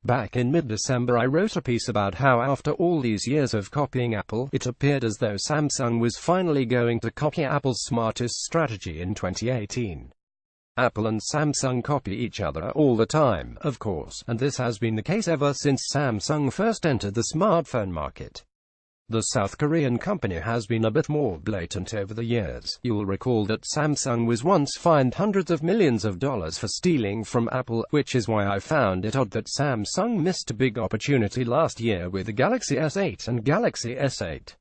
Back in mid-December I wrote a piece about how after all these years of copying Apple, it appeared as though Samsung was finally going to copy Apple's smartest strategy in 2018. Apple and Samsung copy each other all the time, of course, and this has been the case ever since Samsung first entered the smartphone market. The South Korean company has been a bit more blatant over the years. You'll recall that Samsung was once fined hundreds of millions of dollars for stealing from Apple, which is why I found it odd that Samsung missed a big opportunity last year with the Galaxy S8 and Galaxy S8.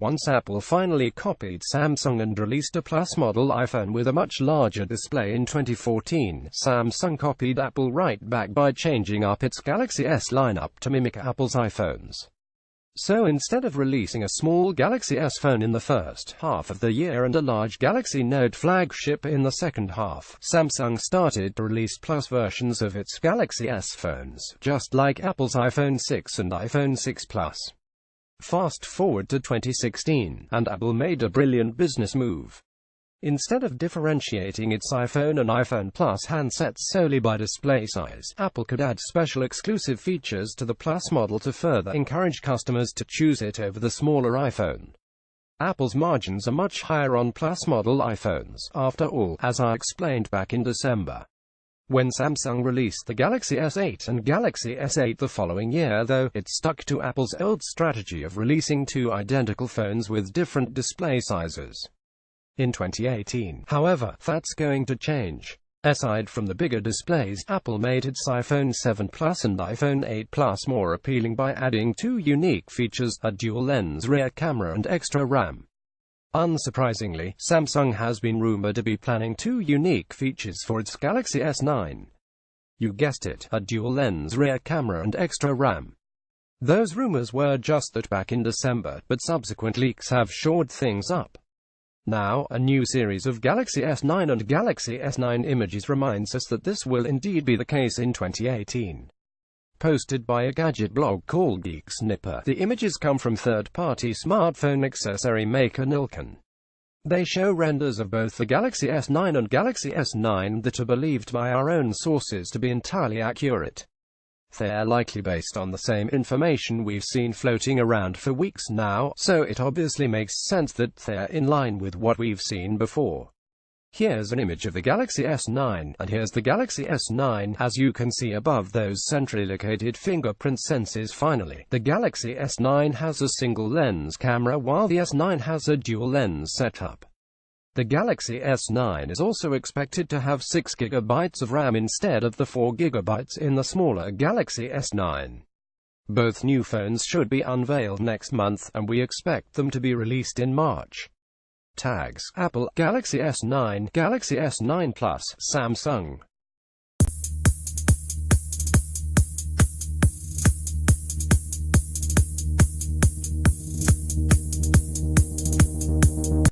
Once Apple finally copied Samsung and released a Plus model iPhone with a much larger display in 2014, Samsung copied Apple right back by changing up its Galaxy S lineup to mimic Apple's iPhones. So instead of releasing a small Galaxy S phone in the first half of the year and a large Galaxy Note flagship in the second half, Samsung started to release Plus versions of its Galaxy S phones, just like Apple's iPhone 6 and iPhone 6 Plus. Fast forward to 2016, and Apple made a brilliant business move. Instead of differentiating its iPhone and iPhone Plus handsets solely by display size, Apple could add special exclusive features to the Plus model to further encourage customers to choose it over the smaller iPhone. Apple's margins are much higher on Plus model iPhones, after all, as I explained back in December. When Samsung released the Galaxy S8 and Galaxy S8 the following year, though, it stuck to Apple's old strategy of releasing two identical phones with different display sizes. In 2018, however, that's going to change. Aside from the bigger displays, Apple made its iPhone 7 Plus and iPhone 8 Plus more appealing by adding two unique features, a dual-lens rear camera and extra RAM. Unsurprisingly, Samsung has been rumored to be planning two unique features for its Galaxy S9. You guessed it, a dual-lens rear camera and extra RAM. Those rumors were just that back in December, but subsequent leaks have shored things up. Now, a new series of Galaxy S9 and Galaxy S9 images reminds us that this will indeed be the case in 2018. Posted by a gadget blog called Geek Snipper, the images come from third-party smartphone accessory maker Nilkan. They show renders of both the Galaxy S9 and Galaxy S9 that are believed by our own sources to be entirely accurate. They're likely based on the same information we've seen floating around for weeks now, so it obviously makes sense that they're in line with what we've seen before. Here's an image of the Galaxy S9, and here's the Galaxy S9, as you can see above those centrally located fingerprint sensors. Finally, the Galaxy S9 has a single lens camera while the S9 has a dual lens setup. The Galaxy S9 is also expected to have 6 GB of RAM instead of the 4 GB in the smaller Galaxy S9. Both new phones should be unveiled next month, and we expect them to be released in March. Tags: Apple, Galaxy S9, Galaxy S9 Plus, Samsung.